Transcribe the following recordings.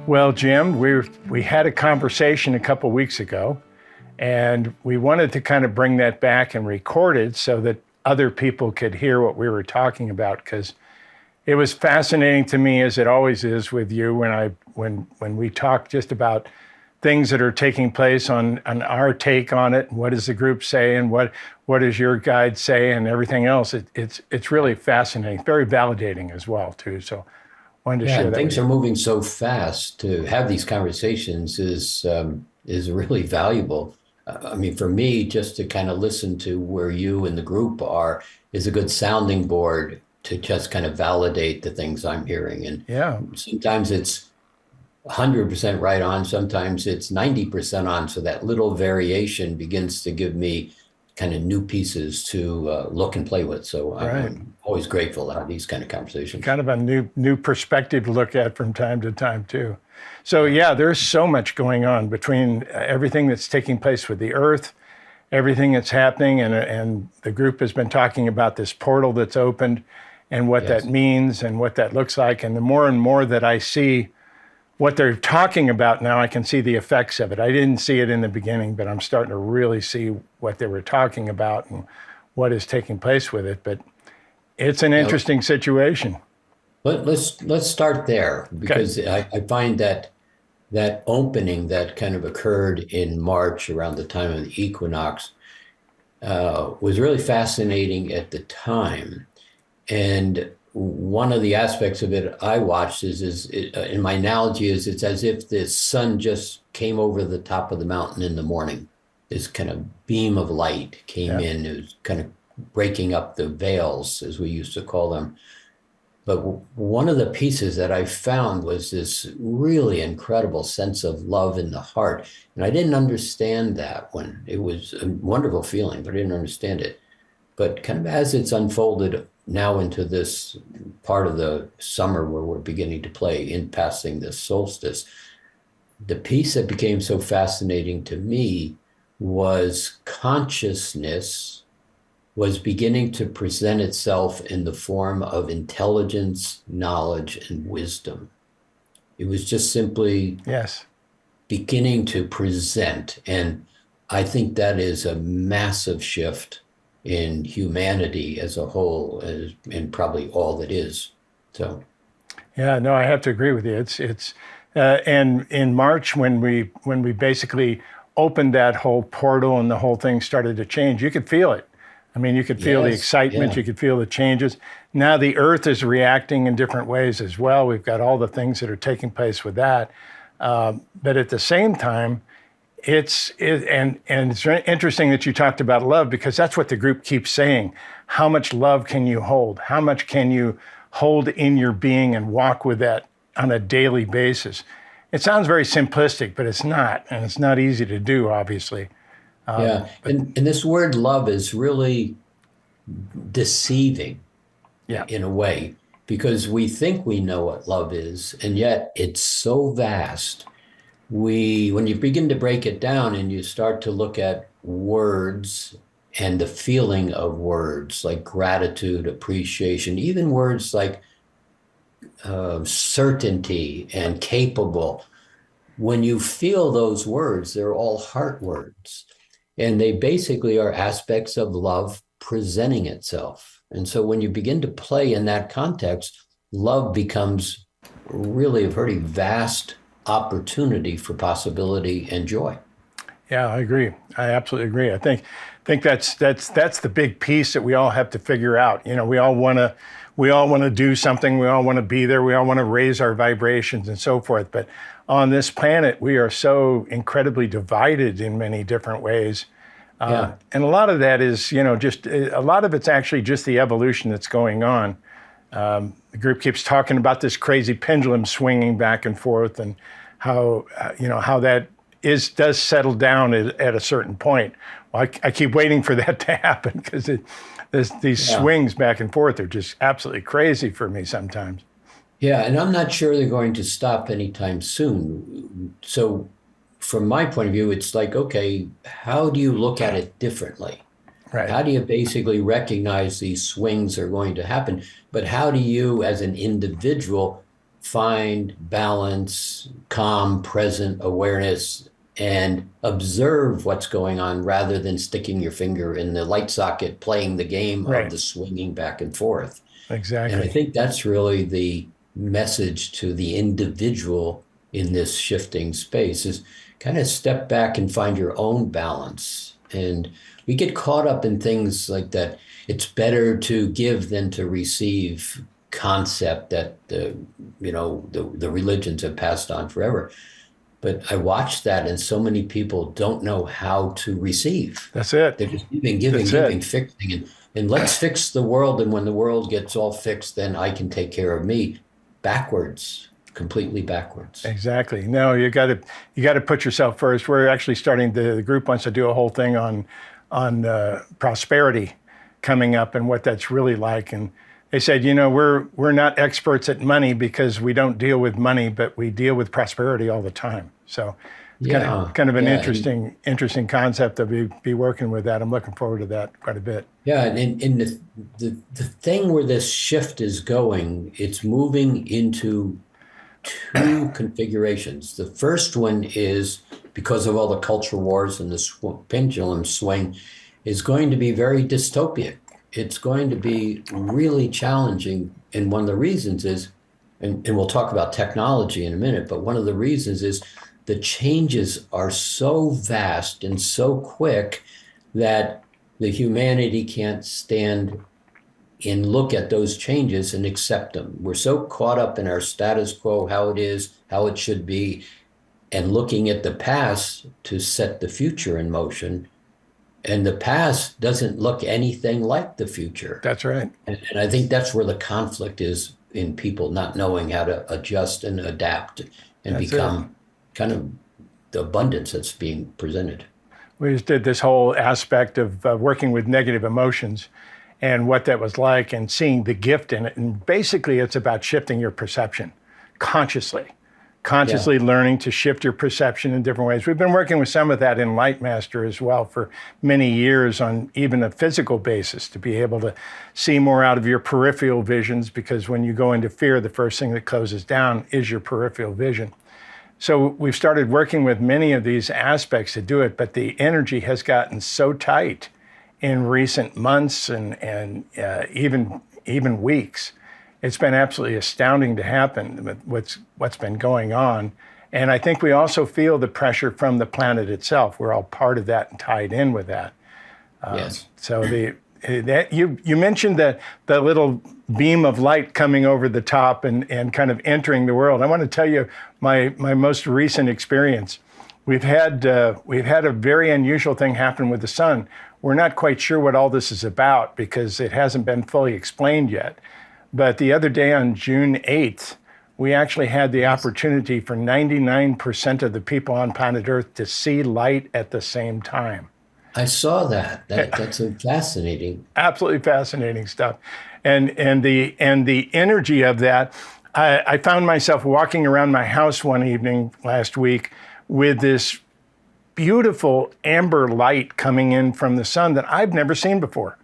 Well, Jim, we had a conversation a couple weeks ago, and we wanted to kind of bring that back and record it so that other people could hear what we were talking about, because it was fascinating to me, as it always is with you, when we talk just about things that are taking place on our take on it, and what does the group say, and what does your guide say, and everything else. It's really fascinating, very validating as well too. So wanted to Yeah, share and that with things are you. moving so fast. To have these conversations is really valuable. I mean, for me, just to kind of listen to where you and the group are is a good sounding board to just kind of validate the things I'm hearing. And Yeah. sometimes it's 100% right on, sometimes it's 90% on. So that little variation begins to give me kind of new pieces to look and play with. So Right. I'm always grateful to have these kind of conversations. Kind of a new perspective to look at from time to time too. So yeah, there's so much going on between everything that's taking place with the earth, everything that's happening, and the group has been talking about this portal that's opened and what that Yes. means and what that looks like. And the more and more that I see what they're talking about now, I can see the effects of it. I didn't see it in the beginning, but I'm starting to really see what they were talking about and what is taking place with it. But it's an Now, interesting situation. let's start there Okay. because I find that that opening that kind of occurred in March around the time of the equinox was really fascinating at the time. And one of the aspects of it I watched in my analogy is it's as if the sun just came over the top of the mountain in the morning. This kind of beam of light came Yeah. in. It was kind of breaking up the veils, as we used to call them. But one of the pieces that I found was this really incredible sense of love in the heart. And I didn't understand that when it was a wonderful feeling, but I didn't understand it. But kind of as it's unfolded now into this part of the summer where we're beginning to play in passing this solstice, the piece that became so fascinating to me was consciousness was beginning to present itself in the form of intelligence, knowledge, and wisdom. It was just simply Yes. beginning to present. And I think that is a massive shift in humanity as a whole, and probably all that is. So, Yeah, no, I have to agree with you. And in March when we basically opened that whole portal and the whole thing started to change, you could feel it. I mean, you could feel the yes, excitement, yeah, you could feel the changes. Now the earth is reacting in different ways as well. We've got all the things that are taking place with that. But at the same time, and it's very interesting that you talked about love, because that's what the group keeps saying. How much love can you hold? How much can you hold in your being and walk with that on a daily basis? It sounds very simplistic, but it's not, and it's not easy to do, obviously. yeah. But And this word love is really deceiving yeah, in a way, because we think we know what love is, and yet it's so vast. When you begin to break it down and you start to look at words and the feeling of words like gratitude, appreciation, even words like certainty and capable, when you feel those words, they're all heart words. And they basically are aspects of love presenting itself. And so when you begin to play in that context, love becomes really a very vast opportunity for possibility and joy. yeah, I agree. I absolutely agree. I think that's the big piece that we all have to figure out. You know, we all want to do something. We all want to be there. We all want to raise our vibrations and so forth. But on this planet, we are so incredibly divided in many different ways. Yeah. And a lot of that is, just a lot of it's actually just the evolution that's going on. The group keeps talking about this crazy pendulum swinging back and forth, and how that does settle down at a certain point. Well, I keep waiting for that to happen, because these Yeah. swings back and forth are just absolutely crazy for me sometimes. Yeah. And I'm not sure they're going to stop anytime soon. So, from my point of view, it's like, okay, how do you look at it differently? Right. How do you basically recognize these swings are going to happen? But how do you, as an individual, find balance, calm, present awareness, and observe what's going on rather than sticking your finger in the light socket, playing the game of Right. the swinging back and forth? And I Exactly. think that's really the message to the individual in this shifting space is kind of step back and find your own balance. And we get caught up in things like that. It's better to give than to receive concept that the religions have passed on forever. But I watch that, and so many people don't know how to receive. That's it. They're just giving, fixing, and let's fix the world. And when the world gets all fixed, then I can take care of me. Backwards, completely backwards. Exactly. No, you got to put yourself first. We're actually starting the group wants to do a whole thing on prosperity coming up and what that's really like. And they said, we're not experts at money because we don't deal with money, but we deal with prosperity all the time. So it's kind of an interesting concept to be working with that. I'm looking forward to that quite a bit. Yeah, and the thing where this shift is going, it's moving into two configurations. The first one is, because of all the culture wars and the pendulum swing, is going to be very dystopic. It's going to be really challenging. And one of the reasons is, and we'll talk about technology in a minute, but one of the reasons is the changes are so vast and so quick that the humanity can't stand and look at those changes and accept them. We're so caught up in our status quo, how it is, how it should be, and looking at the past to set the future in motion. And the past doesn't look anything like the future. That's right. And I think that's where the conflict is in people not knowing how to adjust and adapt and become kind of the abundance that's being presented. We just did this whole aspect of working with negative emotions and what that was like and seeing the gift in it. And basically, it's about shifting your perception consciously learning to shift your perception in different ways. We've been working with some of that in Lightmaster as well for many years on even a physical basis to be able to see more out of your peripheral visions, because when you go into fear, the first thing that closes down is your peripheral vision. So we've started working with many of these aspects to do it, but the energy has gotten so tight in recent months and even weeks. It's been absolutely astounding to happen with what's been going on. And I think we also feel the pressure from the planet itself. We're all part of that and tied in with that. Yes. So you mentioned the little beam of light coming over the top and kind of entering the world. I want to tell you my most recent experience. We've had a very unusual thing happen with the sun. We're not quite sure what all this is about because it hasn't been fully explained yet. But the other day on June 8th, we actually had the opportunity for 99% of the people on planet Earth to see light at the same time. I saw that. That's fascinating. Absolutely fascinating stuff. And the energy of that, I found myself walking around my house one evening last week with this beautiful amber light coming in from the sun that I've never seen before.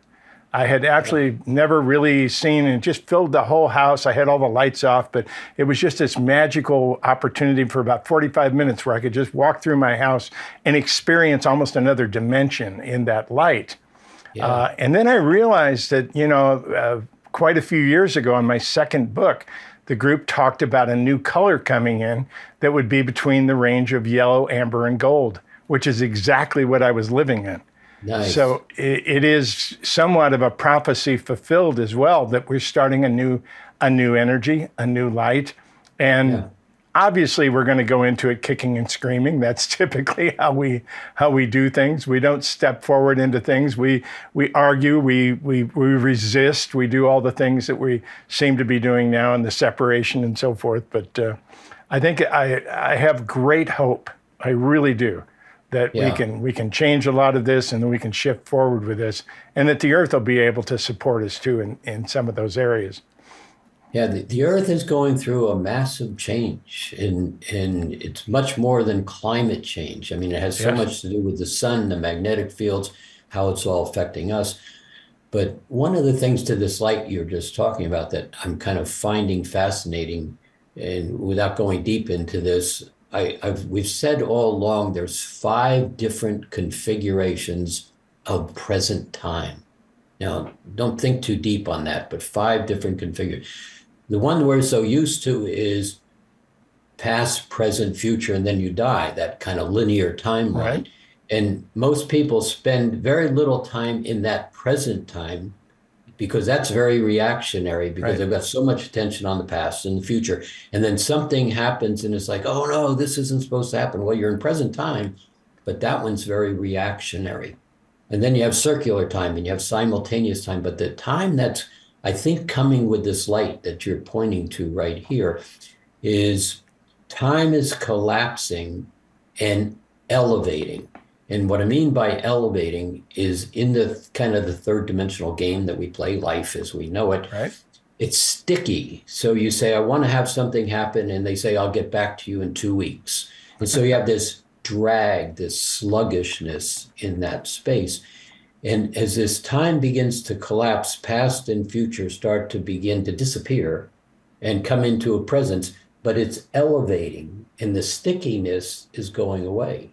I had actually never really seen, and it just filled the whole house. I had all the lights off, but it was just this magical opportunity for about 45 minutes where I could just walk through my house and experience almost another dimension in that light. Yeah. And then I realized that, quite a few years ago on my second book, the group talked about a new color coming in that would be between the range of yellow, amber, and gold, which is exactly what I was living in. Nice. So it is somewhat of a prophecy fulfilled as well, that we're starting a new energy, a new light. And obviously we're going to go into it kicking and screaming. That's typically how we do things. We don't step forward into things. We argue, we resist, we do all the things that we seem to be doing now in the separation and so forth. But I think I have great hope. I really do. That we can change a lot of this and then we can shift forward with this, and that the earth will be able to support us too in some of those areas. Yeah, the earth is going through a massive change, and it's much more than climate change. I mean, it has so much to do with the sun, the magnetic fields, how it's all affecting us. But one of the things to this light you're just talking about that I'm kind of finding fascinating, and without going deep into this, we've said all along there's 5 different configurations of present time. Now, don't think too deep on that, but 5 different configurations. The one we're so used to is past, present, future, and then you die, that kind of linear timeline. Right. And most people spend very little time in that present time because that's very reactionary, because Right. they've got so much attention on the past and the future. And then something happens and it's like, oh no, this isn't supposed to happen. Well, you're in present time, but that one's very reactionary. And then you have circular time and you have simultaneous time. But the time that's, I think, coming with this light that you're pointing to right here is time is collapsing and elevating. And what I mean by elevating is in the kind of the 3rd dimensional game that we play, life as we know it, Right. it's sticky. So you say, I want to have something happen, and they say, I'll get back to you in 2 weeks. And so you have this drag, this sluggishness in that space. And as this time begins to collapse, past and future start to begin to disappear and come into a presence, but it's elevating and the stickiness is going away.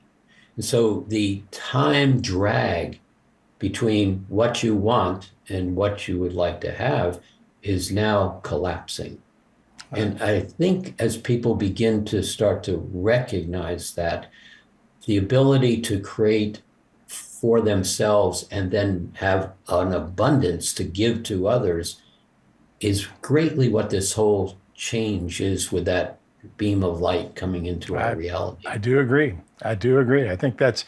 And so the time drag between what you want and what you would like to have is now collapsing. And I think as people begin to start to recognize that, the ability to create for themselves and then have an abundance to give to others is greatly what this whole change is, with that beam of light coming into our reality. I do agree. I think that's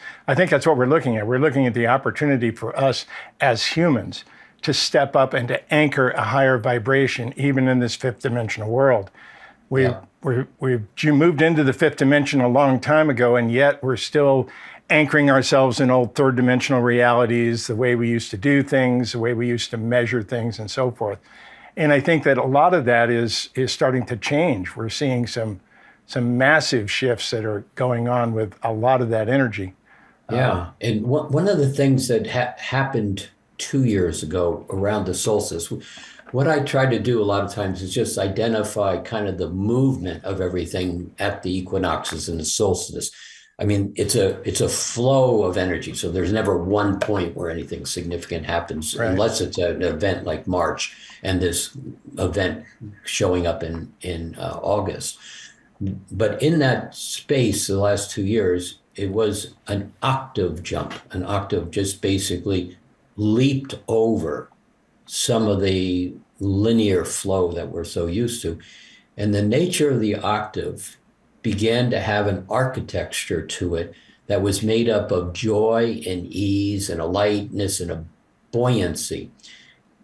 what we're looking at. We're looking at the opportunity for us as humans to step up and to anchor a higher vibration, even in this 5th dimensional world. We've moved into the 5th dimension a long time ago, and yet we're still anchoring ourselves in old 3rd dimensional realities, the way we used to do things, the way we used to measure things, and so forth. And I think that a lot of that is starting to change. We're seeing some massive shifts that are going on with a lot of that energy. Yeah, and one of the things that happened 2 years ago around the solstice, what I try to do a lot of times is just identify kind of the movement of everything at the equinoxes and the solstice. I mean, it's a flow of energy. So there's never one point where anything significant happens, Right. unless it's an event like March and this event showing up in August. But in that space, the last 2 years, it was an octave jump. An octave just basically leaped over some of the linear flow that we're so used to. And the nature of the octave began to have an architecture to it that was made up of joy and ease and a lightness and a buoyancy.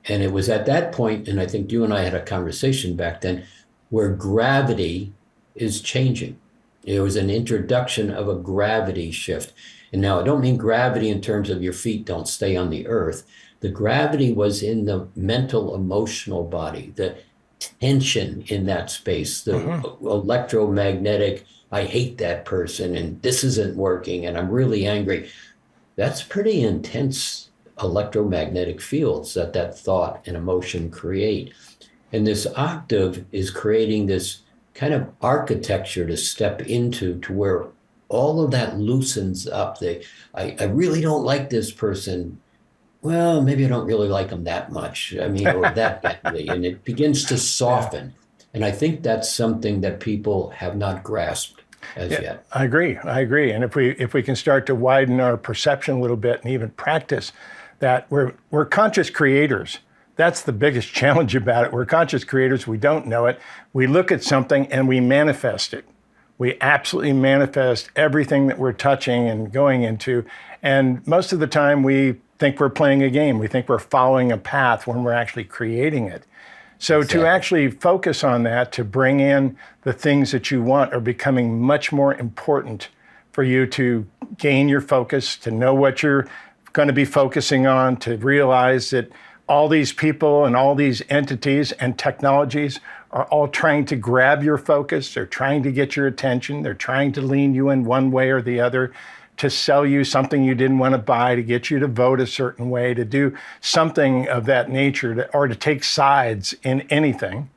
And it was at that point, and I think you and I had a conversation back then, where gravity is changing. There was an introduction of a gravity shift. And now I don't mean gravity in terms of your feet don't stay on the earth. The gravity was in the mental, emotional body, the tension in that space, the electromagnetic, I hate that person and this isn't working and I'm really angry. That's pretty intense electromagnetic fields that thought and emotion create. And this octave is creating this kind of architecture to step into, to where all of that loosens up. I really don't like this person. Well, maybe I don't really like them that much. I mean, or that badly. And it begins to soften. And I think that's something that people have not grasped as yet. I agree. And if we can start to widen our perception a little bit and even practice that, we're conscious creators. That's the biggest challenge about it. We're conscious creators. We don't know it. We look at something and we manifest it. We absolutely manifest everything that we're touching and going into. And most of the time we think we're playing a game. We think we're following a path when we're actually creating it. So to actually focus on that, to bring in the things that you want, are becoming much more important for you to gain your focus, to know what you're going to be focusing on, to realize that all these people and all these entities and technologies are all trying to grab your focus. They're trying to get your attention. They're trying to lean you in one way or the other to sell you something you didn't want to buy, to get you to vote a certain way, to do something of that nature, or to take sides in anything.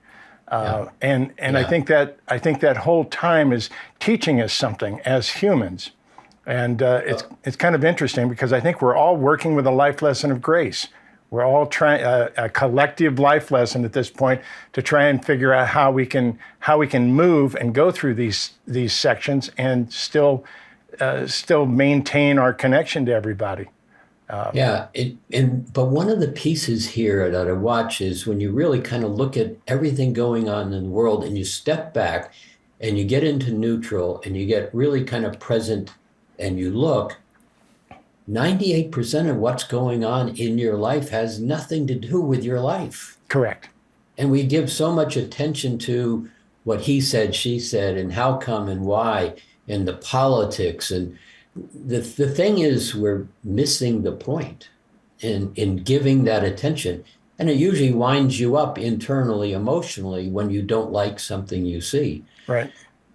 And I think that whole time is teaching us something as humans. And it's kind of interesting because I think we're all working with a life lesson of grace. We're all trying a collective life lesson at this point to try and figure out how we can move and go through these sections and still maintain our connection to everybody. But one of the pieces here that I watch is when you really kind of look at everything going on in the world and you step back and you get into neutral and you get really kind of present and you look, 98% of what's going on in your life has nothing to do with your life. Correct. And we give so much attention to what he said, she said, and how come and why, and the politics. And the thing is, we're missing the point in giving that attention. And it usually winds you up internally, emotionally, when you don't like something you see. Right.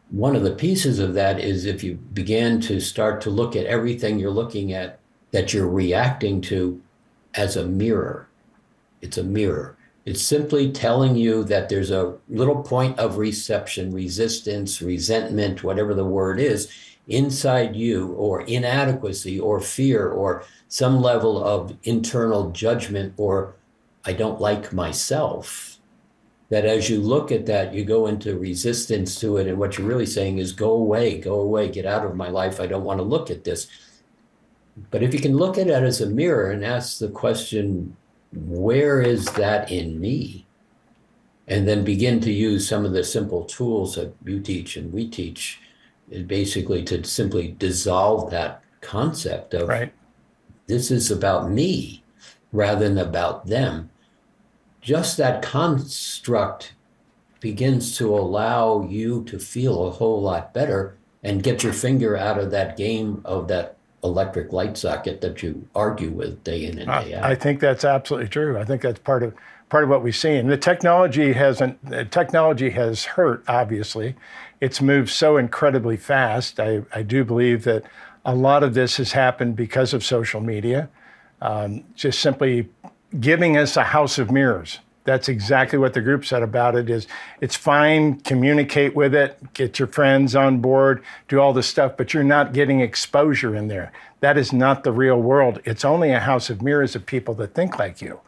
One of the pieces of that is if you begin to start to look at everything you're looking at that you're reacting to as a mirror. It's a mirror. It's simply telling you that there's a little point of reception, resistance, resentment, whatever the word is, inside you, or inadequacy or fear or some level of internal judgment or I don't like myself. That as you look at that, you go into resistance to it. And what you're really saying is go away, get out of my life. I don't want to look at this. But if you can look at it as a mirror and ask the question, where is that in me? And then begin to use some of the simple tools that you teach and we teach, is basically to simply dissolve that concept of this is about me rather than about them. Just that construct begins to allow you to feel a whole lot better and get your finger out of that game of that electric light socket that you argue with day in and day out. I think that's absolutely true. I think that's part of what we see. And the technology has hurt, obviously. It's moved so incredibly fast. I do believe that a lot of this has happened because of social media, just simply giving us a house of mirrors. That's exactly what the group said about it is it's fine, communicate with it, get your friends on board, do all this stuff, but you're not getting exposure in there. That is not the real world. It's only a house of mirrors of people that think like you.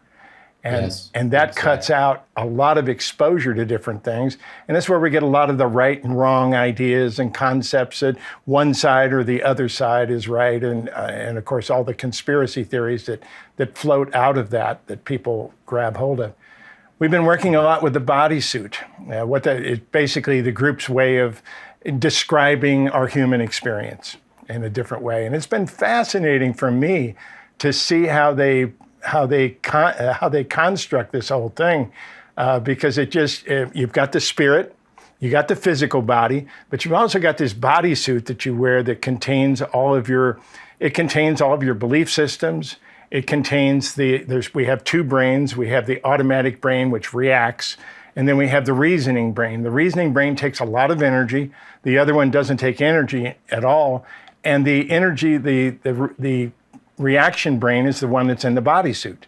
And that cuts out a lot of exposure to different things. And that's where we get a lot of the right and wrong ideas and concepts that one side or the other side is right. And of course, all the conspiracy theories that float out of that people grab hold of. We've been working a lot with the Bodysuit. It's basically the group's way of describing our human experience in a different way. And it's been fascinating for me to see how they construct this whole thing, because you've got the spirit, you got the physical body, but you've also got this bodysuit that you wear that contains all of your belief systems. It contains we have two brains. We have the automatic brain, which reacts, and then we have the reasoning brain. The reasoning brain takes a lot of energy. The other one doesn't take energy at all. And the energy, the reaction brain is the one that's in the bodysuit.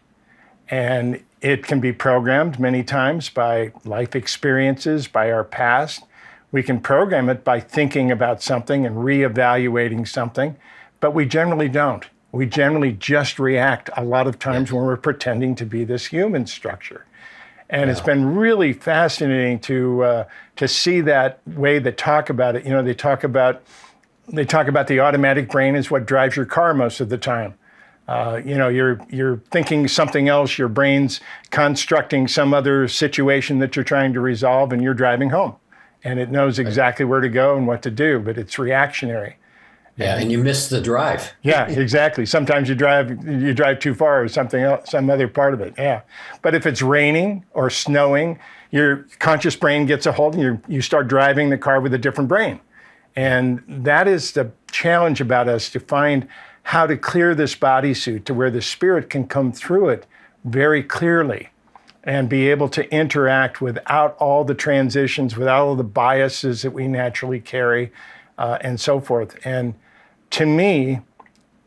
And it can be programmed many times by life experiences, by our past. We can program it by thinking about something and reevaluating something, but we generally don't. We generally just react a lot of times when we're pretending to be this human structure. And it's been really fascinating to see that way they talk about it. You know, they talk about the automatic brain is what drives your car most of the time. You're thinking something else, your brain's constructing some other situation that you're trying to resolve, and you're driving home. And it knows exactly where to go and what to do, but it's reactionary. Yeah, and you miss the drive. Yeah, exactly. Sometimes you drive too far or something else, some other part of it. Yeah. But if it's raining or snowing, your conscious brain gets a hold and you start driving the car with a different brain. And that is the challenge about us, to find how to clear this bodysuit to where the spirit can come through it very clearly and be able to interact without all the transitions, without all the biases that we naturally carry, and so forth. And to me,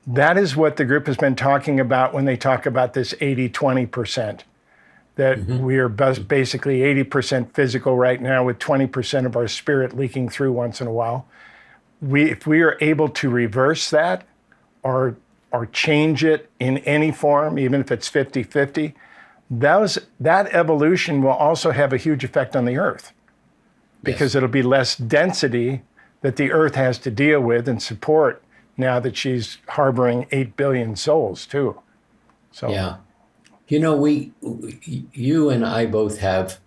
that is what the group has been talking about when they talk about this 80-20%, that we are basically 80% physical right now with 20% of our spirit leaking through once in a while. If we are able to reverse that or change it in any form, even if it's 50-50, that evolution will also have a huge effect on the earth, because it'll be less density that the earth has to deal with and support now that she's harboring 8 billion souls too. So yeah, you and I both have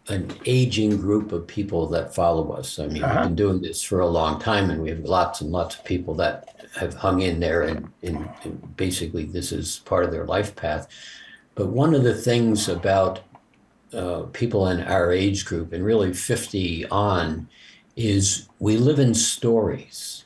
an aging group of people that follow us. I mean, we've been doing this for a long time, and we have lots and lots of people that have hung in there, and basically this is part of their life path. But one of the things about people in our age group, and really 50 on, is we live in stories.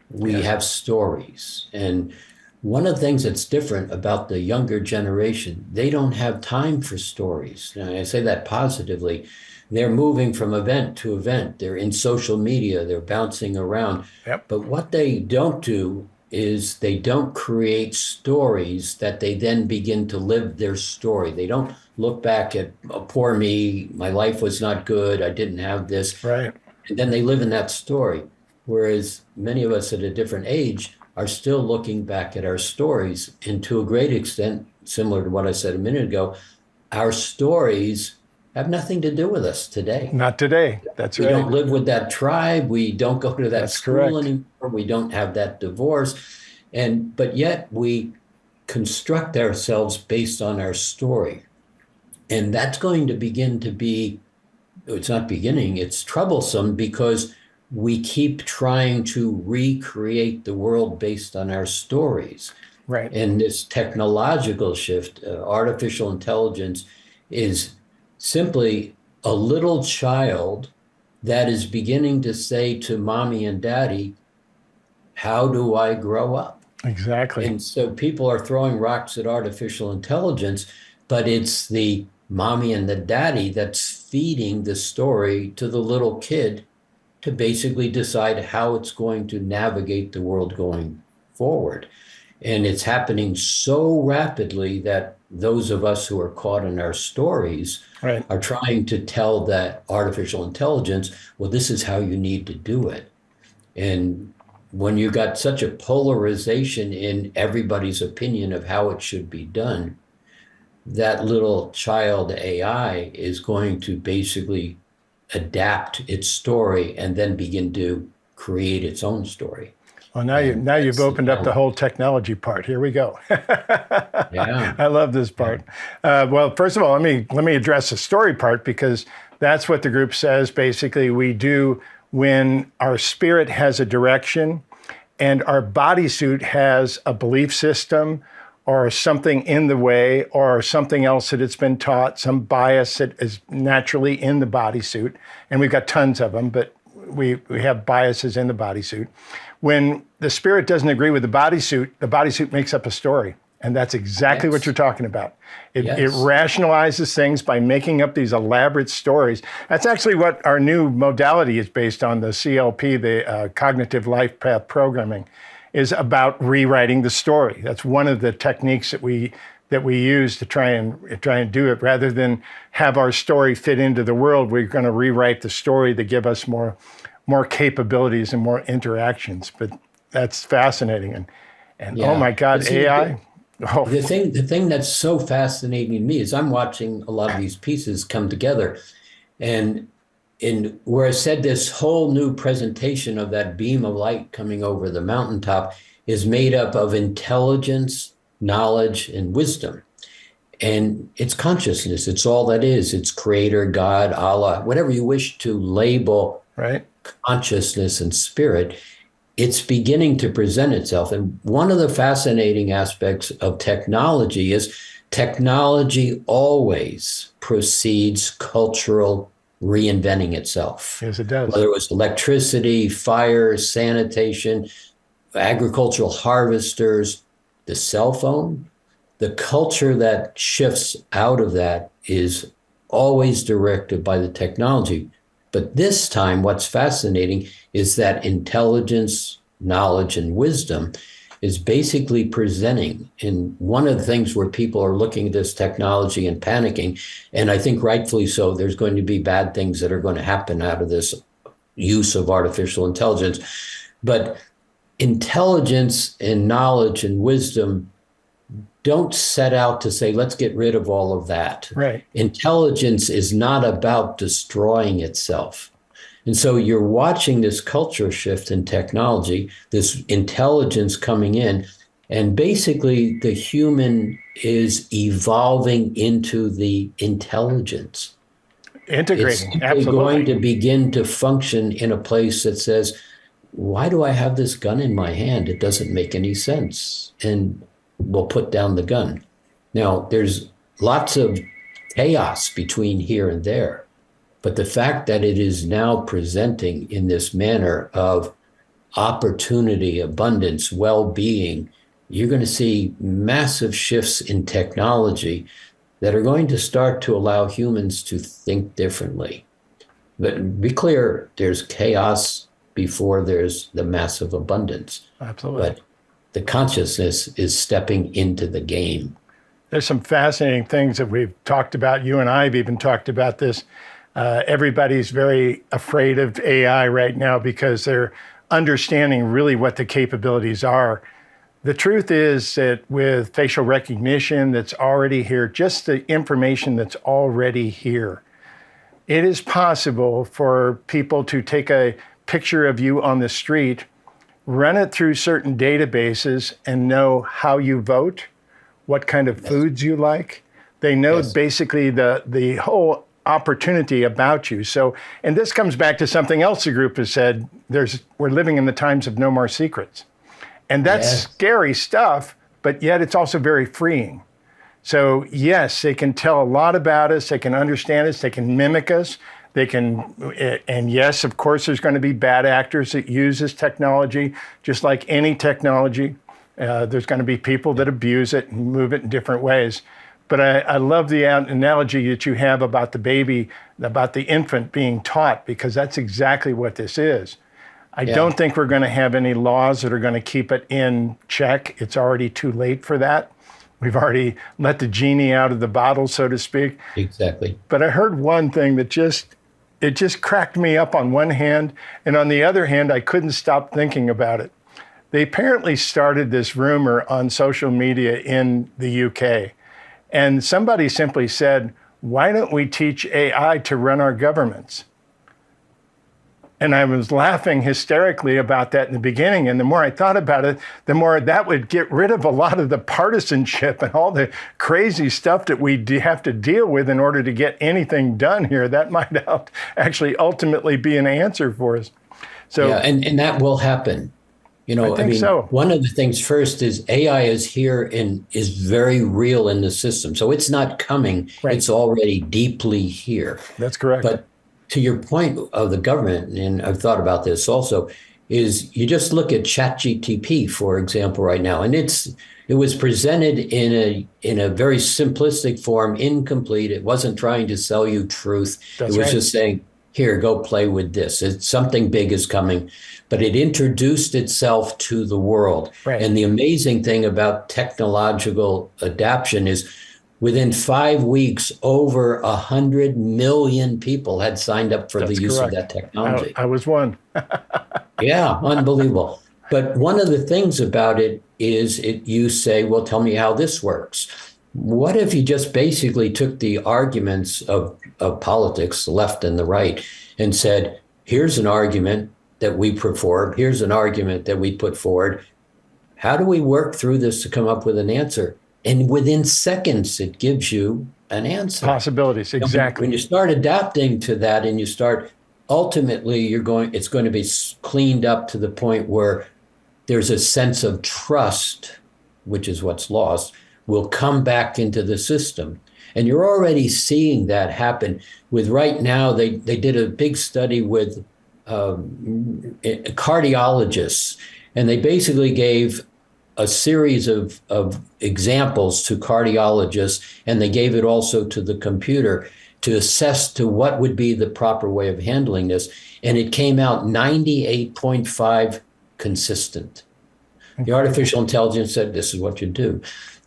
We have stories. And one of the things that's different about the younger generation, they don't have time for stories. Now, I say that positively. They're moving from event to event. They're in social media. They're bouncing around. Yep. But what they don't do is they don't create stories that they then begin to live their story. They don't look back at, oh, poor me, my life was not good, I didn't have this. Right. And then they live in that story. Whereas many of us at a different age are still looking back at our stories. And to a great extent, similar to what I said a minute ago, our stories have nothing to do with us today. Not today. That's right. We don't live with that tribe. We don't go to that school anymore. We don't have that divorce. But yet we construct ourselves based on our story. And that's going to begin to be, it's not beginning, it's troublesome, because we keep trying to recreate the world based on our stories. Right. And this technological shift, artificial intelligence, is simply a little child that is beginning to say to mommy and daddy, how do I grow up? Exactly. And so people are throwing rocks at artificial intelligence, but it's the mommy and the daddy that's feeding the story to the little kid to basically decide how it's going to navigate the world going forward. And it's happening so rapidly that those of us who are caught in our stories are trying to tell that artificial intelligence, well, this is how you need to do it. And when you got such a polarization in everybody's opinion of how it should be done, that little child AI is going to basically adapt its story and then begin to create its own story. Well, now you've opened up the whole technology part. Here we go. Yeah, I love this part. Well, first of all, let me address the story part, because that's what the group says. Basically, we do when our spirit has a direction and our bodysuit has a belief system or something in the way or something else that it's been taught, some bias that is naturally in the bodysuit. And we've got tons of them, but we have biases in the bodysuit. When the spirit doesn't agree with the bodysuit makes up a story. And that's exactly what you're talking about. It rationalizes things by making up these elaborate stories. That's actually what our new modality is based on, the CLP, the Cognitive Life Path Programming, is about rewriting the story. That's one of the techniques that we use to try and do it. Rather than have our story fit into the world, we're going to rewrite the story to give us more capabilities and more interactions. But that's fascinating. And oh my God, AI. The thing that's so fascinating to me is I'm watching a lot of these pieces come together, and where I said this whole new presentation of that beam of light coming over the mountaintop is made up of intelligence, knowledge, and wisdom. And it's consciousness. It's all that is. It's creator, God, Allah, whatever you wish to label consciousness and spirit. It's beginning to present itself. And one of the fascinating aspects of technology is technology always precedes cultural reinventing itself. Yes, it does. Whether it was electricity, fire, sanitation, agricultural harvesters, the cell phone, the culture that shifts out of that is always directed by the technology. But this time, what's fascinating is that intelligence, knowledge and wisdom is basically presenting. And one of the things where people are looking at this technology and panicking, and I think rightfully so, there's going to be bad things that are going to happen out of this use of artificial intelligence. But intelligence and knowledge and wisdom don't set out to say, let's get rid of all of that. Right. Intelligence is not about destroying itself. And so you're watching this culture shift in technology, this intelligence coming in, and basically the human is evolving into the intelligence. Integrating, It's absolutely. going to begin to function in a place that says, why do I have this gun in my hand? It doesn't make any sense. And we'll put down the gun. Now, there's lots of chaos between here and there. But the fact that it is now presenting in this manner of opportunity, abundance, well-being, you're going to see massive shifts in technology that are going to start to allow humans to think differently. But be clear, there's chaos before there's the massive abundance. Absolutely. But the consciousness is stepping into the game. There's some fascinating things that we've talked about. You and I have even talked about this. Everybody's very afraid of AI right now because they're understanding really what the capabilities are. The truth is that with facial recognition that's already here, just the information that's already here, it is possible for people to take a picture of you on the street, run it through certain databases, and know how you vote, what kind of foods you like. They know basically the whole opportunity about you. So, and this comes back to something else the group has said, we're living in the times of no more secrets. And that's scary stuff, but yet it's also very freeing. So yes, they can tell a lot about us, they can understand us, they can mimic us, they can, and yes, of course, there's going to be bad actors that use this technology, just like any technology. There's going to be people that abuse it and move it in different ways. But I love the analogy that you have about the baby, about the infant being taught, because that's exactly what this is. I don't think we're going to have any laws that are going to keep it in check. It's already too late for that. We've already let the genie out of the bottle, so to speak. Exactly. But I heard one thing that just cracked me up on one hand, and on the other hand, I couldn't stop thinking about it. They apparently started this rumor on social media in the UK. And somebody simply said, why don't we teach AI to run our governments? And I was laughing hysterically about that in the beginning. And the more I thought about it, the more that would get rid of a lot of the partisanship and all the crazy stuff that we have to deal with in order to get anything done here. That might actually ultimately be an answer for us. So, and that will happen. You know, I mean, one of the things first is AI is here and is very real in the system. So it's not coming. Right. It's already deeply here. That's correct. But to your point of the government, and I've thought about this also, is you just look at ChatGPT, for example, right now, and it was presented in a very simplistic form, incomplete. It wasn't trying to sell you truth. It was just saying, here, go play with this. Something big is coming. But it introduced itself to the world. Right. And the amazing thing about technological adaptation is within 5 weeks, over 100 million people had signed up for the use of that technology. I was one. Yeah, unbelievable. But one of the things about it is you say, well, tell me how this works. What if you just basically took the arguments of politics, the left and the right, and said, here's an argument that we put forward. Here's an argument that we put forward. How do we work through this to come up with an answer? And within seconds, it gives you an answer. Possibilities, exactly. When you start adapting to that and you start, ultimately, it's going to be cleaned up to the point where there's a sense of trust, which is what's lost, will come back into the system. And you're already seeing that happen with right now, they did a big study with cardiologists, and they basically gave a series of examples to cardiologists, and they gave it also to the computer to assess to what would be the proper way of handling this. And it came out 98.5 consistent. The artificial intelligence said, this is what you do.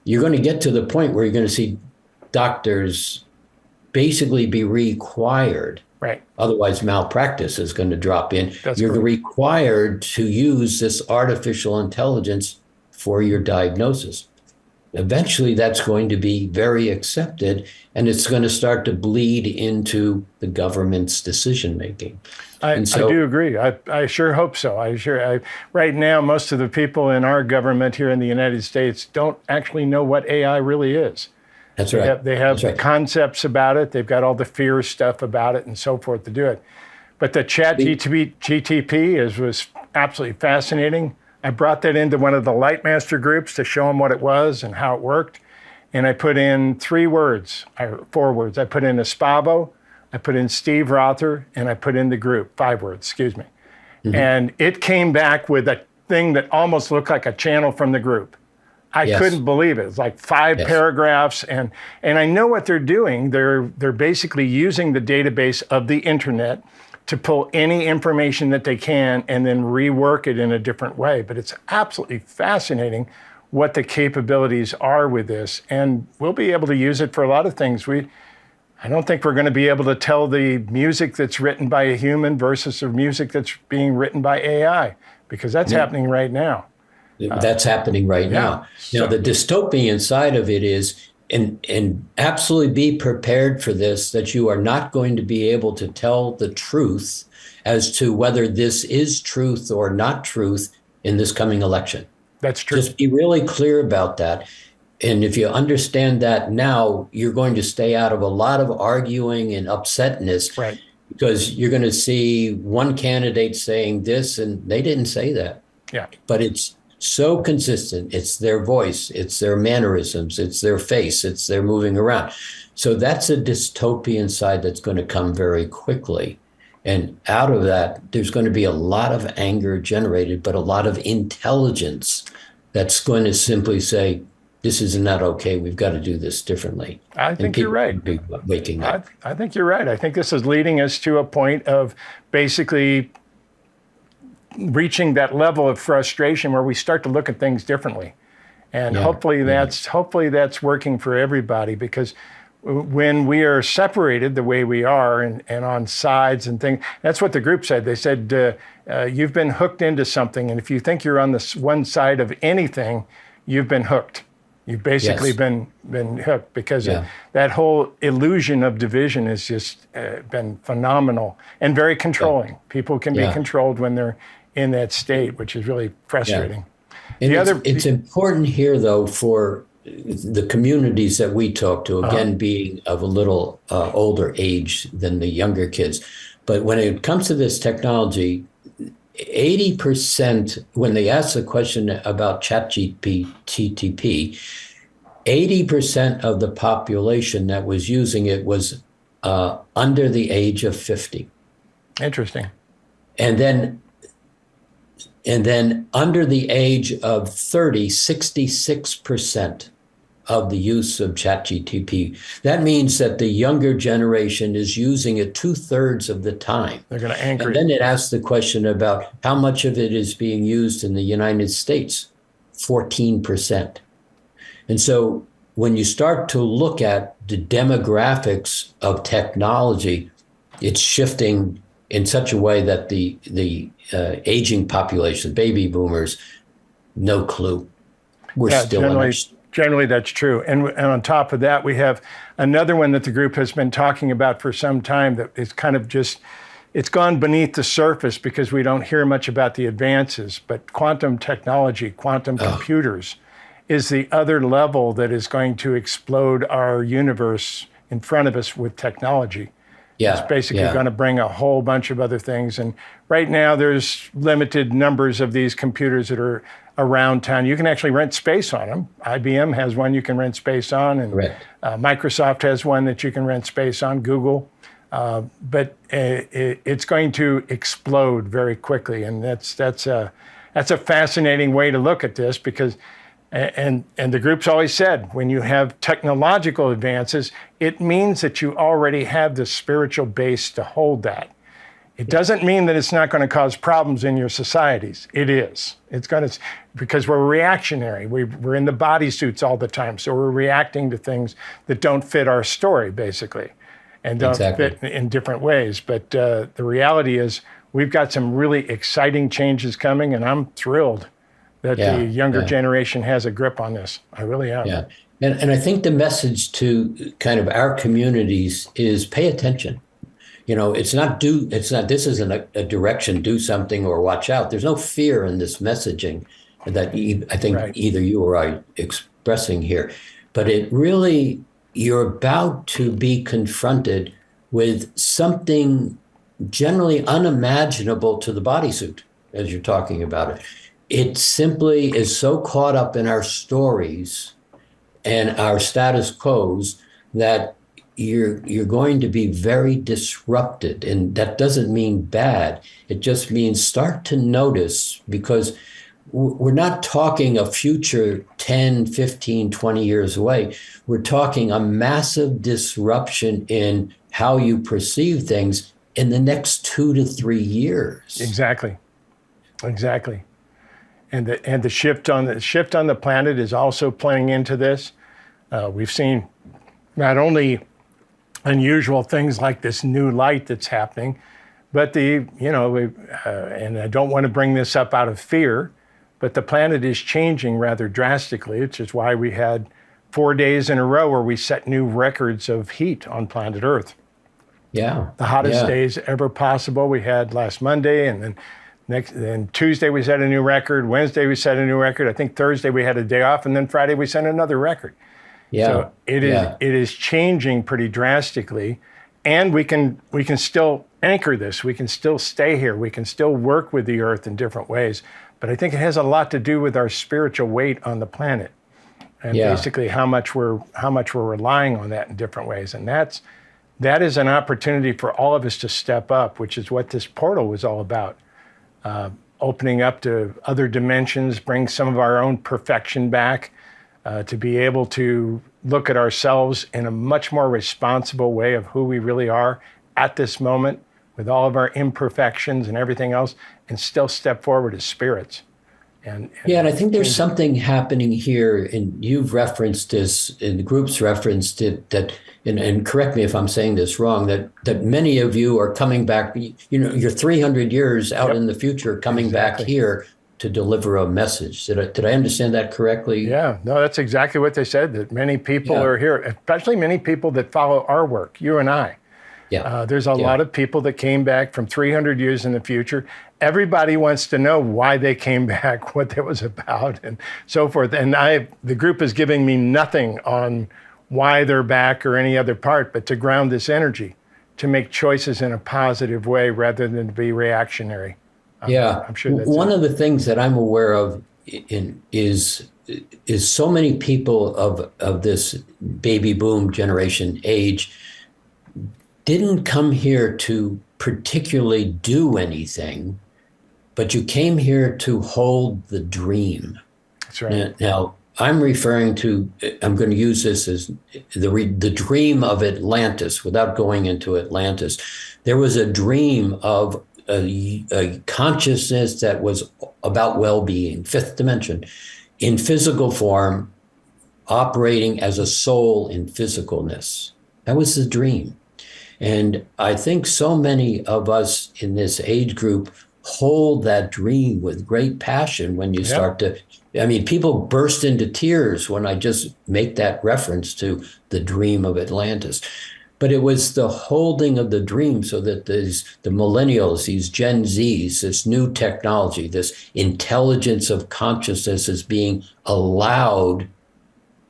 You're going to get to the point where you're going to see doctors basically be required. Right. Otherwise, malpractice is going to drop in. That's You're correct. required to use this artificial intelligence for your diagnosis. Eventually, that's going to be very accepted, and it's going to start to bleed into the government's decision making. I do agree. I sure hope so. Right now, most of the people in our government here in the United States don't actually know what AI really is. That's right. They have That's the right. concepts about it. They've got all the fear stuff about it and so forth to do it. But the chat GTP was absolutely fascinating. I brought that into one of the Lightmaster groups to show them what it was and how it worked. And I put in 4 words. I put in Espavo, I put in Steve Rother, and I put in the group, 5 words, excuse me. Mm-hmm. And it came back with a thing that almost looked like a channel from the group. I couldn't believe it. It's like 5 paragraphs. And I know what they're doing. They're basically using the database of the internet to pull any information that they can and then rework it in a different way. But it's absolutely fascinating what the capabilities are with this. And we'll be able to use it for a lot of things. I don't think we're going to be able to tell the music that's written by a human versus the music that's being written by AI, because that's happening right now. That's happening right now. Now, the dystopian side of it is, and absolutely be prepared for this, that you are not going to be able to tell the truth as to whether this is truth or not truth in this coming election. That's true. Just be really clear about that. And if you understand that now, you're going to stay out of a lot of arguing and upsetness. Right. Because you're going to see one candidate saying this, and they didn't say that. Yeah. But it's so consistent. It's their voice, it's their mannerisms, it's their face, it's their moving around. So that's a dystopian side that's going to come very quickly. And out of that, there's going to be a lot of anger generated, but a lot of intelligence that's going to simply say, this is not okay. We've got to do this differently. I think you're right. Waking up. I think you're right. I think this is leading us to a point of basically reaching that level of frustration where we start to look at things differently. And hopefully that's working for everybody, because when we are separated the way we are and on sides and things, that's what the group said. They said, you've been hooked into something. And if you think you're on this one side of anything, you've been hooked. You've basically been hooked, because that whole illusion of division has just been phenomenal and very controlling. People can be controlled when they're in that state, which is really frustrating. And it's important here, though, for the communities that we talk to, again, being of a little older age than the younger kids. But when it comes to this technology, 80%, when they ask the question about ChatGPT, 80% of the population that was using it was under the age of 50. Interesting. And then under the age of 30, 66% of the use of ChatGPT. That means that the younger generation is using it 2/3 of the time. They're going to anchor And then it asks the question about how much of it is being used in the United States, 14%. And so when you start to look at the demographics of technology, it's shifting in such a way that the aging population, baby boomers, no clue. We're still generally that's true. And on top of that, we have another one that the group has been talking about for some time that is kind of just, it's gone beneath the surface because we don't hear much about the advances, but quantum technology, quantum computers is the other level that is going to explode our universe in front of us with technology. It's basically going to bring a whole bunch of other things. And right now there's limited numbers of these computers that are around town. You can actually rent space on them. IBM has one you can rent space on, and Microsoft has one that you can rent space on, Google. But it's going to explode very quickly. And that's a fascinating way to look at this, because and the group's always said, when you have technological advances, it means that you already have the spiritual base to hold that. It doesn't mean that it's not going to cause problems in your societies. It is. It's going to, because we're reactionary. We're in the bodysuits all the time. So we're reacting to things that don't fit our story, basically, and don't fit in different ways. But the reality is we've got some really exciting changes coming, and I'm thrilled that the younger generation has a grip on this. I really am. Yeah. And I think the message to kind of our communities is pay attention. This isn't a direction, do something or watch out. There's no fear in this messaging that I think either you or I expressing here. But you're about to be confronted with something generally unimaginable to the bodysuit, as you're talking about it. It simply is so caught up in our stories and our status quos that you're going to be very disrupted. And that doesn't mean bad. It just means start to notice, because we're not talking a future 10, 15, 20 years away. We're talking a massive disruption in how you perceive things in the next 2 to 3 years. Exactly. And the shift on the planet is also playing into this. We've seen not only unusual things like this new light that's happening, but and I don't want to bring this up out of fear, but the planet is changing rather drastically, which is why we had 4 days in a row where we set new records of heat on planet Earth. Yeah. The hottest days ever possible we had last Monday, and then Tuesday we set a new record, Wednesday we set a new record, I think Thursday we had a day off, and then Friday we set another record. Yeah. So it is changing pretty drastically, and we can still anchor this. We can still stay here. We can still work with the earth in different ways. But I think it has a lot to do with our spiritual weight on the planet, and basically how much we're relying on that in different ways. And that is an opportunity for all of us to step up, which is what this portal was all about. Opening up to other dimensions, bring some of our own perfection back. To be able to look at ourselves in a much more responsible way of who we really are at this moment, with all of our imperfections and everything else, and still step forward as spirits. And I think there's something happening here, and you've referenced this, and the group's referenced it, and correct me if I'm saying this wrong, that many of you are coming back, you're 300 years out in the future, coming back here to deliver a message. Did I understand that correctly? Yeah, no, that's exactly what they said, that many people are here, especially many people that follow our work, you and I. Yeah. There's a lot of people that came back from 300 years in the future. Everybody wants to know why they came back, what that was about, and so forth. And the group is giving me nothing on why they're back or any other part, but to ground this energy, to make choices in a positive way rather than to be reactionary. I'm sure that's one of the things that I'm aware of is so many people of this baby boom generation age didn't come here to particularly do anything, but you came here to hold the dream. That's right. Now I'm referring to, I'm going to use this as the dream of Atlantis without going into Atlantis. There was a dream of a consciousness that was about well-being, fifth dimension, in physical form, operating as a soul in physicalness. That was the dream. And I think so many of us in this age group hold that dream with great passion when you start to, people burst into tears when I just make that reference to the dream of Atlantis. But it was the holding of the dream so that the millennials, these Gen Zs, this new technology, this intelligence of consciousness is being allowed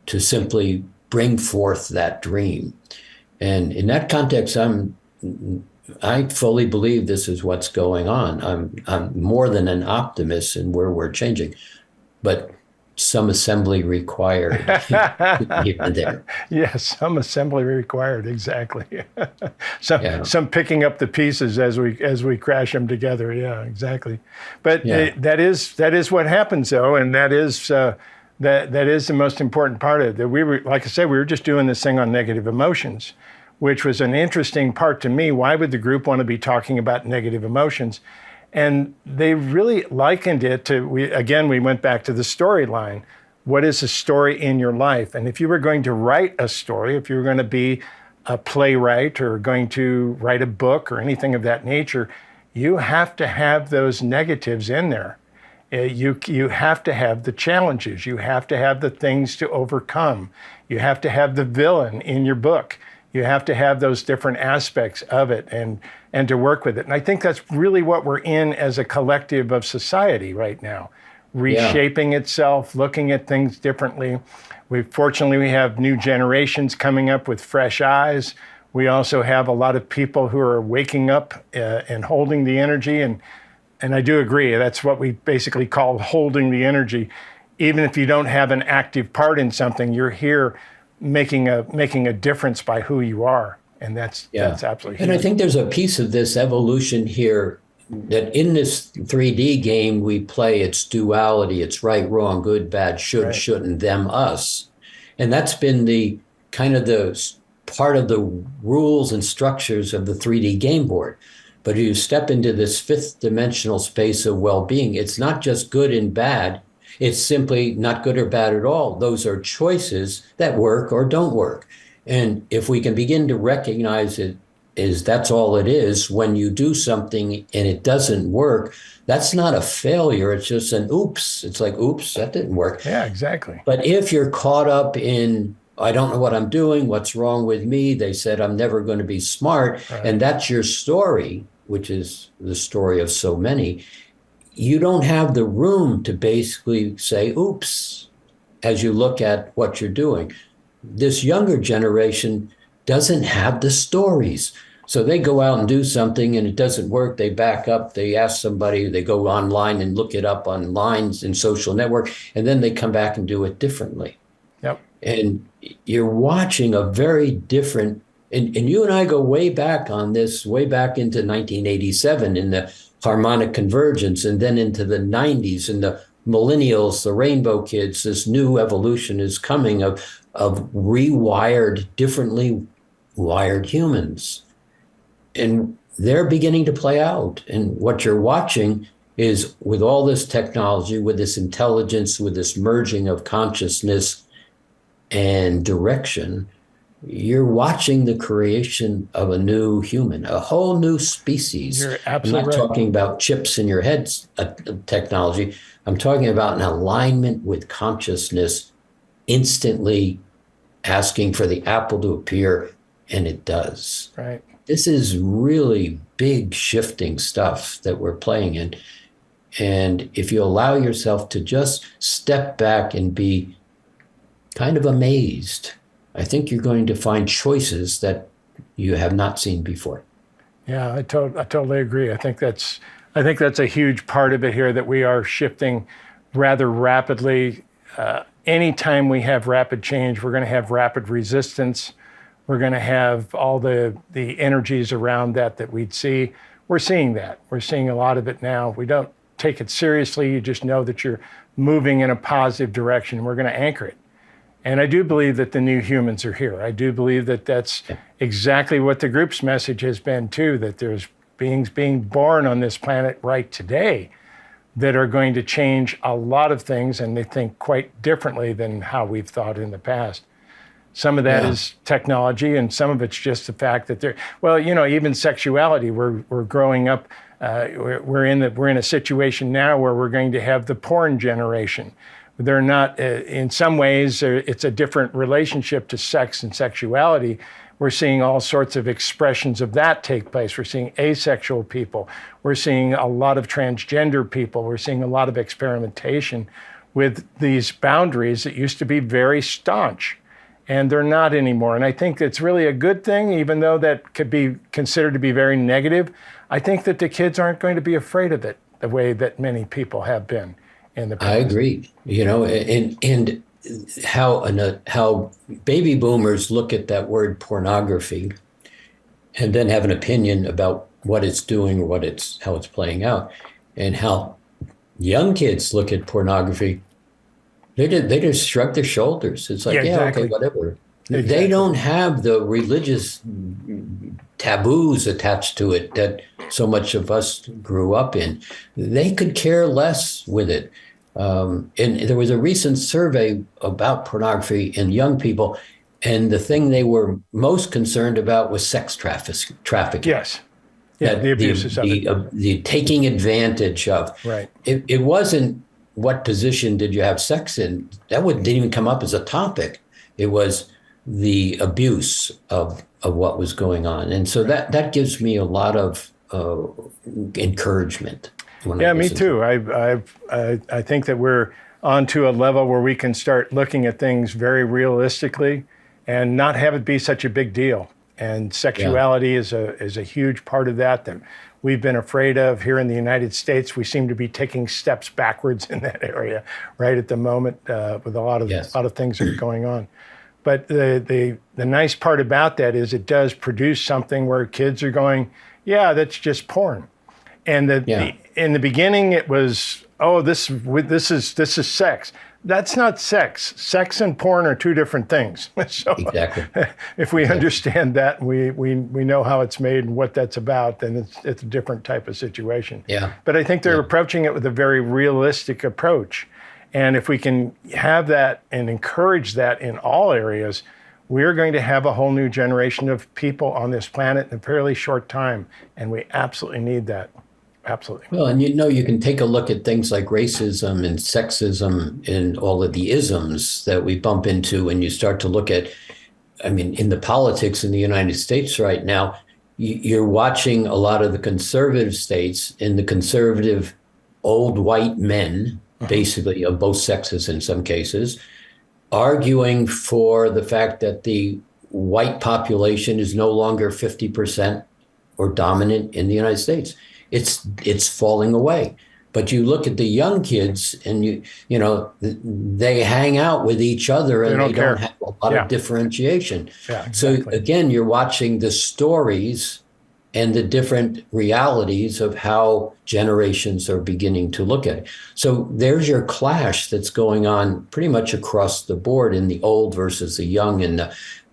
to simply bring forth that dream. And in that context, I fully believe this is what's going on. I'm more than an optimist in where we're changing, but some assembly required. There. Yes, some assembly required, exactly. Some picking up the pieces as we crash them together. Yeah, exactly. But that is what happens, though, and that is the most important part of it. Like I said, we were just doing this thing on negative emotions. which was an interesting part to me. Why would the group want to be talking about negative emotions? And they really likened it to, we went back to the storyline. What is a story in your life? And if you were going to write a story, if you were going to be a playwright or going to write a book or anything of that nature, you have to have those negatives in there. You have to have the challenges. You have to have the things to overcome. You have to have the villain in your book. You have to have those different aspects of it and to work with it. And I think that's really what we're in as a collective of society right now, reshaping itself, looking at things differently. Fortunately, we have new generations coming up with fresh eyes. We also have a lot of people who are waking up and holding the energy. And I do agree, that's what we basically call holding the energy. Even if you don't have an active part in something, you're here making a difference by who you are. And that's absolutely huge. And I think there's a piece of this evolution here that in this 3D game we play, it's duality, it's right, wrong, good, bad, should, shouldn't, them, us. And that's been the kind of the part of the rules and structures of the 3D game board. But you step into this fifth dimensional space of well-being, it's not just good and bad. It's simply not good or bad at all. Those are choices that work or don't work. And if we can begin to recognize it as that's all it is, when you do something and it doesn't work, that's not a failure. It's just an oops. It's like, oops, that didn't work. Yeah, exactly. But if you're caught up in, I don't know what I'm doing, what's wrong with me, they said I'm never going to be smart, and that's your story, which is the story of so many, you don't have the room to basically say, oops, as you look at what you're doing. This younger generation doesn't have the stories. So they go out and do something and it doesn't work. They back up, they ask somebody, they go online and look it up online in social network, and then they come back and do it differently. Yep. And you're watching a very different, and you and I go way back on this, way back into 1987 in the harmonic convergence, and then into the 90s and the millennials, the rainbow kids. This new evolution is coming of rewired, differently wired humans. And they're beginning to play out. And what you're watching is, with all this technology, with this intelligence, with this merging of consciousness and direction, you're watching the creation of a new human, a whole new species. You're absolutely I'm not talking about chips in your head technology. I'm talking about an alignment with consciousness, instantly asking for the apple to appear, and it does. Right. This is really big shifting stuff that we're playing in. And if you allow yourself to just step back and be kind of amazed, I think you're going to find choices that you have not seen before. Yeah, I totally agree. I think that's a huge part of it here, that we are shifting rather rapidly. Anytime we have rapid change, we're going to have rapid resistance. We're going to have all the energies around that we'd see. We're seeing that. We're seeing a lot of it now. We don't take it seriously. You just know that you're moving in a positive direction. We're going to anchor it. And I do believe that the new humans are here. I do believe that that's exactly what the group's message has been too, that there's beings being born on this planet right today that are going to change a lot of things, and they think quite differently than how we've thought in the past. Some of that is technology, and some of it's just the fact that even sexuality, we're growing up, we're in a situation now where we're going to have the porn generation. They're not, in some ways, it's a different relationship to sex and sexuality. We're seeing all sorts of expressions of that take place. We're seeing asexual people. We're seeing a lot of transgender people. We're seeing a lot of experimentation with these boundaries that used to be very staunch, and they're not anymore. And I think it's really a good thing, even though that could be considered to be very negative. I think that the kids aren't going to be afraid of it the way that many people have been in the past. I agree. And how baby boomers look at that word pornography and then have an opinion about what it's doing or how it's playing out, and how young kids look at pornography. They just shrug their shoulders. It's like, exactly. Okay, whatever. They don't have the religious taboos attached to it that so much of us grew up in. They could care less with it. And there was a recent survey about pornography in young people, and the thing they were most concerned about was sex trafficking. Yes. Yeah, the abuses of it. The taking advantage of. Right. It wasn't what position did you have sex in. That didn't even come up as a topic. It was the abuse of what was going on. And so that gives me a lot of encouragement. Yeah, me too. I think that we're onto a level where we can start looking at things very realistically and not have it be such a big deal. And sexuality is a huge part of that we've been afraid of here in the United States. We seem to be taking steps backwards in that area right at the moment with a lot of things that are going on. But the nice part about that is it does produce something where kids are going, yeah, that's just porn. And in the beginning it was, oh, this is sex. That's not sex. Sex and porn are two different things. So exactly. If we understand that, we know how it's made and what that's about, then it's a different type of situation. Yeah. But I think they're approaching it with a very realistic approach. And if we can have that and encourage that in all areas, we're going to have a whole new generation of people on this planet in a fairly short time. And we absolutely need that. Absolutely. Well, and you can take a look at things like racism and sexism and all of the isms that we bump into when you start to look at, in the politics in the United States right now, you're watching a lot of the conservative states and the conservative old white men, basically of both sexes in some cases, arguing for the fact that the white population is no longer 50% or dominant in the United States. It's falling away. But you look at the young kids and they hang out with each other and they don't have a lot of differentiation. Yeah, exactly. So again, you're watching the stories and the different realities of how generations are beginning to look at it. So there's your clash that's going on pretty much across the board in the old versus the young, and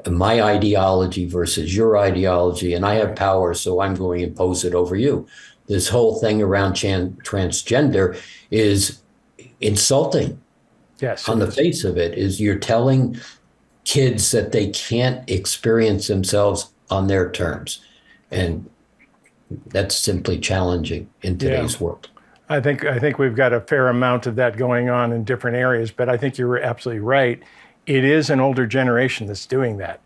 my ideology versus your ideology, and I have power, so I'm going to impose it over you. This whole thing around transgender is insulting. Yes, on the face of it, is you're telling kids that they can't experience themselves on their terms. And that's simply challenging in today's world. I think we've got a fair amount of that going on in different areas, but I think you're absolutely right. It is an older generation that's doing that.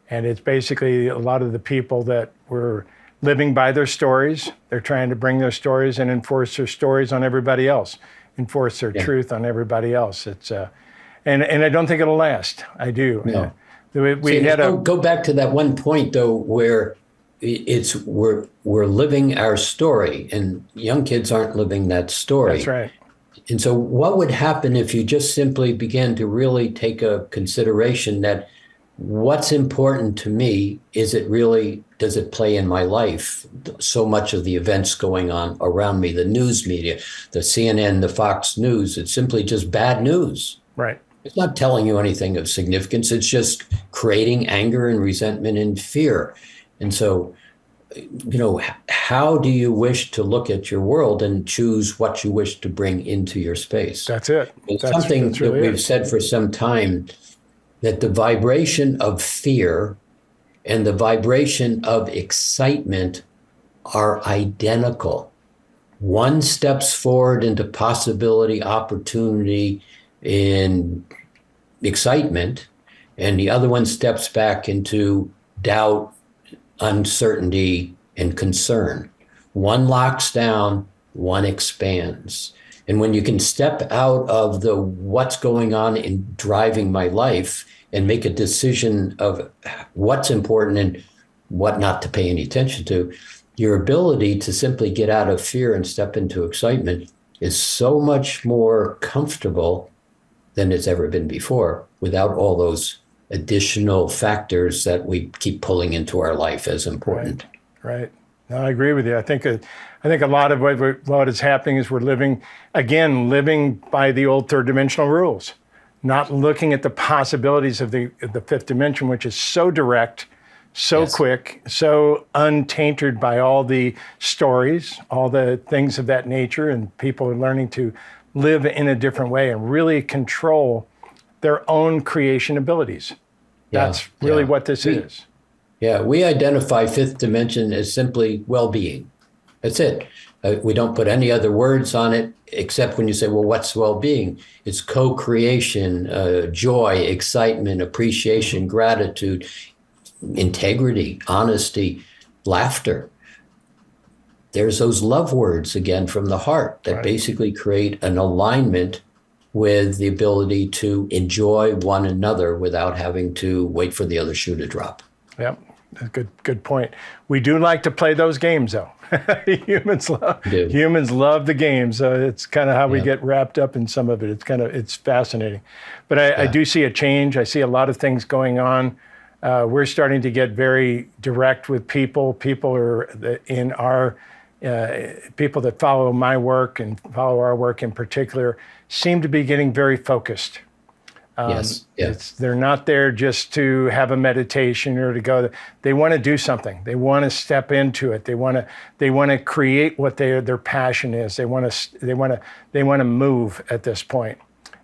And it's basically a lot of the people that were living by their stories. They're trying to bring their stories and enforce their stories on everybody else, enforce their truth on everybody else. It's and I don't think it'll last. I do. No. Go back to that one point though, where we're living our story, and young kids aren't living that story. That's right. And so what would happen if you just simply began to really take a consideration that what's important to me, does it play in my life? So much of the events going on around me, the news media, the CNN, the Fox News, it's simply just bad news. Right. It's not telling you anything of significance. It's just creating anger and resentment and fear. And so, how do you wish to look at your world and choose what you wish to bring into your space? That's it. It's something that we've said for some time, that the vibration of fear and the vibration of excitement are identical. One steps forward into possibility, opportunity, and excitement, and the other one steps back into doubt, uncertainty, and concern. One locks down, one expands. And when you can step out of the what's going on in driving my life and make a decision of what's important and what not to pay any attention to, your ability to simply get out of fear and step into excitement is so much more comfortable than it's ever been before, without all those additional factors that we keep pulling into our life as important. Right. No, I agree with you. I think a lot of what is happening is we're living by the old third dimensional rules. not looking at the possibilities of the fifth dimension, which is so direct, so Yes. quick, so untainted by all the stories, all the things of that nature, and people are learning to live in a different way and really control their own creation abilities. Yeah, That's really yeah. what this is. Yeah, we identify fifth dimension as simply well-being. That's it. We don't put any other words on it, except when you say, well, what's well-being? It's co-creation, joy, excitement, appreciation, gratitude, integrity, honesty, laughter. There's those love words again from the heart that Right. basically create an alignment with the ability to enjoy one another without having to wait for the other shoe to drop. Yep, good point. We do like to play those games, though. Humans love the games. It's kind of how we get wrapped up in some of it. It's fascinating. But I do see a change. I see a lot of things going on. We're starting to get very direct with people. People are in our people that follow my work and follow our work in particular seem to be getting very focused. Yes. They're not there just to have a meditation or to go. They want to do something. They want to step into it. They want to create what their passion is. They want to move at this point.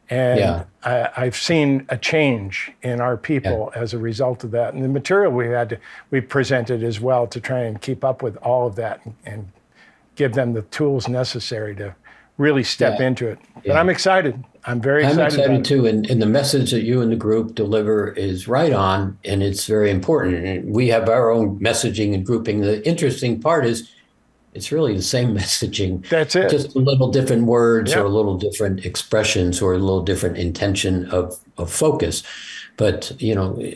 And I've seen a change in our people as a result of that. And the material we presented as well to try and keep up with all of that and give them the tools necessary to really step into it. But I'm excited. I'm very excited. I'm excited about too. And the message that you and the group deliver is right on, and it's very important. And we have our own messaging and grouping. The interesting part is it's really the same messaging. That's it. Just a little different words or a little different expressions or a little different intention of focus. But,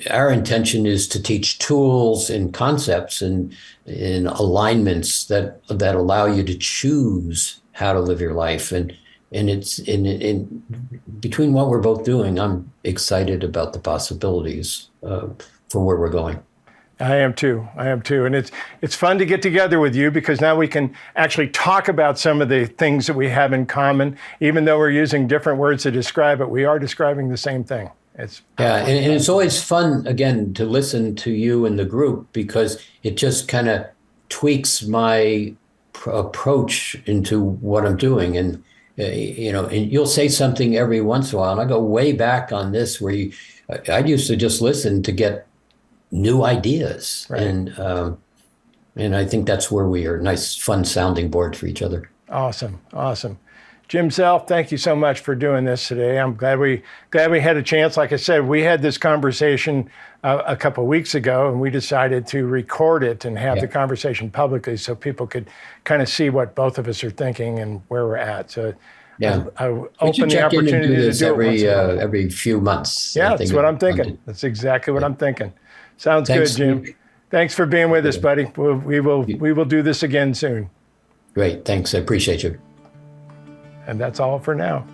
our intention is to teach tools and concepts and alignments that allow you to choose how to live your life. And it's in between what we're both doing, I'm excited about the possibilities for where we're going. I am too. And it's fun to get together with you because now we can actually talk about some of the things that we have in common. Even though we're using different words to describe it, we are describing the same thing. And it's always fun, again, to listen to you and the group because it just kind of tweaks my approach into what I'm doing. And, and you'll say something every once in a while, and I go way back on this where I used to just listen to get new ideas. Right. And I think that's where we are a nice, fun sounding board for each other. Awesome. Jim Self, thank you so much for doing this today. I'm glad we had a chance. Like I said, we had this conversation a couple of weeks ago, and we decided to record it and have the conversation publicly so people could kind of see what both of us are thinking and where we're at. So I open the opportunity to do it every few months. Yeah, that's what I'm thinking. That's exactly what I'm thinking. Sounds good, Jim. Thanks for being with us, buddy. We will do this again soon. Great. Thanks. I appreciate you. And that's all for now.